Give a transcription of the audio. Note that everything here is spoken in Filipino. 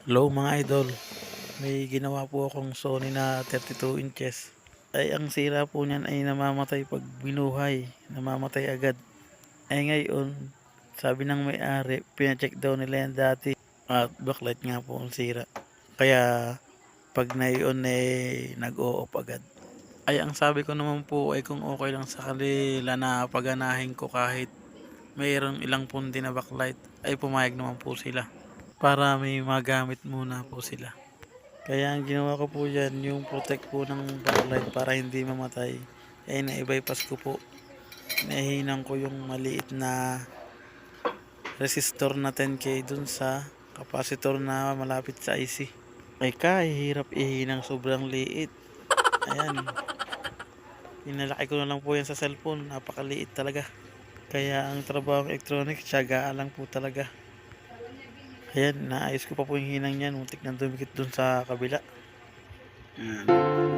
Hello mga idol, may ginawa po akong Sony na 32 inches. Ay ang sira po niyan ay namamatay pag binuhay, namamatay agad. Ay ngayon, sabi ng may-ari, pina-check daw nila yan dati at backlight nga po ang sira. Kaya pag na-on nag-o-off agad. Ay ang sabi ko naman po ay kung okay lang sa kanila na paganahin ko kahit mayroong ilang pundi na backlight ay pumayag naman po sila para may magamit muna po sila. Kaya ang ginawa ko po yan, yung protect po ng backlight para hindi mamatay, ay na-bypass ko po. Nahihinan ko yung maliit na resistor na 10K dun sa capacitor na malapit sa IC. Ay kahirap ihinang sobrang liit. Ayan, pinalaki ko na lang po yan sa cellphone, napakaliit talaga. Kaya ang trabaho ng electronics, tiyagaan lang po talaga. Ayan, naayos ko pa po yung hinang yan, muntik na dumikit dun sa kabila. Ayan.